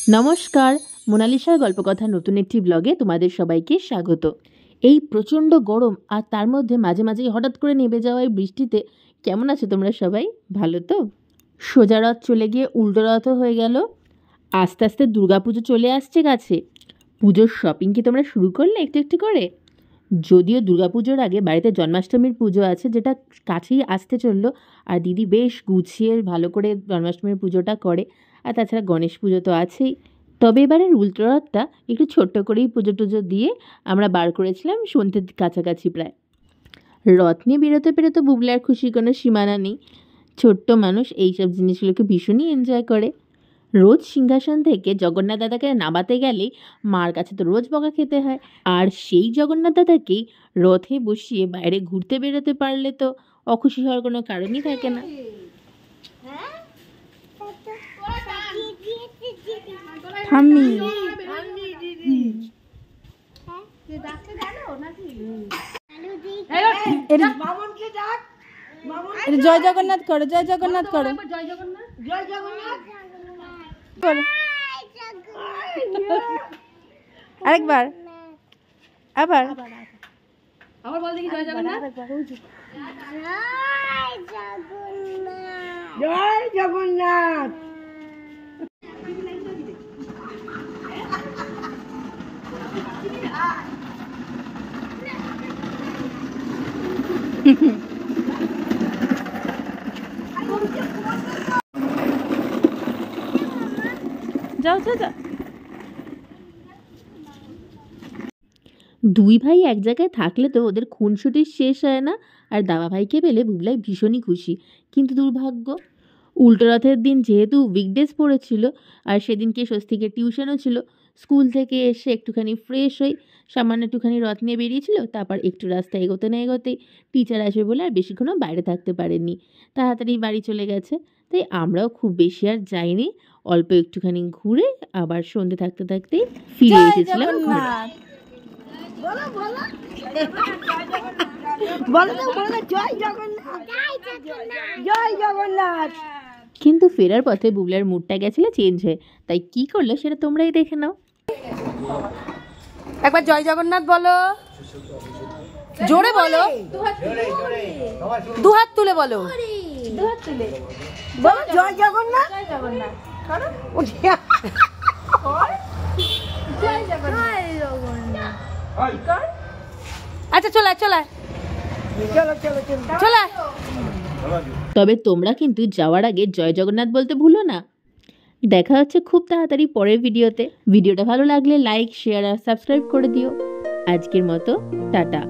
নমস্কার, মোনালিসার গল্পকথা নতুন একটি ব্লগে তোমাদের সবাইকে স্বাগত। এই প্রচণ্ড গরম আর তার মধ্যে মাঝে মাঝেই হঠাৎ করে নেমে যাওয়া এই বৃষ্টিতে কেমন আছো তোমরা সবাই? ভালো তো? সোজা রথ চলে গিয়ে উল্টো রথও হয়ে গেল। আস্তে আস্তে দুর্গাপুজো চলে আসছে কাছে। পুজোর শপিং কি তোমরা শুরু করলে একটু একটু করে? যদিও দুর্গাপুজোর আগে বাড়িতে জন্মাষ্টমীর পুজো আছে, যেটা কাছেই আসতে চললো, আর দিদি বেশ গুছিয়ে ভালো করে জন্মাষ্টমীর পুজোটা করে। আর তাছাড়া গণেশ পুজো তো আছেই। তবে এবারের উল্টো রথটা একটু ছোট্ট করেই পুজো টুজো দিয়ে আমরা বার করেছিলাম সন্ধ্যের কাছাকাছি প্রায়। রথ নিয়ে বেরোতে পেরে তো বুবলার খুশির কোনো সীমানা নেই। ছোট্ট মানুষ এইসব জিনিসগুলোকে ভীষণই এনজয় করে। রোজ সিংহাসন থেকে জগন্নাথ দাদাকে নামাতে গেলেই মার কাছে তো রোজ বকা খেতে হয়। আর সেই জগন্নাথ দাদাকেই রথে বসিয়ে বাইরে ঘুরতে বেরোতে পারলে তো অখুশি হওয়ার কোনো কারণই থাকে না। জয় জগন্নাথ করো, জয় জগন্নাথ করো, জয় জগন্নাথ, জয় জগন্নাথ করো। আরেকবার, আবার আবার বল দেখি জয় জগন্নাথ, জয় জগন্নাথ। যাও যাও যাও। দুই ভাই এক জায়গায় থাকলে তো ওদের খুনসুটির শেষ হয় না। আর দাদা ভাইকে পেলে বুবলাই ভীষণই খুশি। কিন্তু দুর্ভাগ্য, উল্টো রথের দিন যেহেতু উইকডেজ পড়েছিল আর সেদিনকে স্বস্তিকের টিউশনও ছিল, স্কুল থেকে এসে একটুখানি ফ্রেশ হয়ে সামান্য একটুখানি রথ নিয়ে বেরিয়েছিল। তারপর একটু রাস্তা এগোতে না এগোতেই টিচার আসবে বলে আর বেশিক্ষণও বাইরে থাকতে পারেননি, তাড়াতাড়ি বাড়ি চলে গেছে। তাই আমরাও খুব বেশি আর যাইনি, অল্প একটুখানি ঘুরে আবার সন্ধে থাকতে থাকতেই ফিরে এসেছিলাম ঘরে। কিন্তু ফেরার পথে বুবলার মুডটা গেছিল চেঞ্জ হয়ে। তাই কি করলো সেটা তোমরাই দেখে নাও। একবার জয় জগন্নাথ বলো, জোরে বলো, দু হাত তুলে বলো, দু হাত তুলে বলো জয় জগন্নাথ, জয় জগন্নাথ করো, জয় জগন্নাথ। আচ্ছা চলা চলা চলো চলো চলা। তবে তোমরা কিন্তু যাওয়ার আগে জয় জগন্নাথ বলতে ভুলো না। দেখা হচ্ছে খুব তাড়াতাড়ি পরের ভিডিওতে। ভিডিওটা ভালো লাগলে লাইক, শেয়ার আর সাবস্ক্রাইব করে দিও। আজকের মতো টাটা।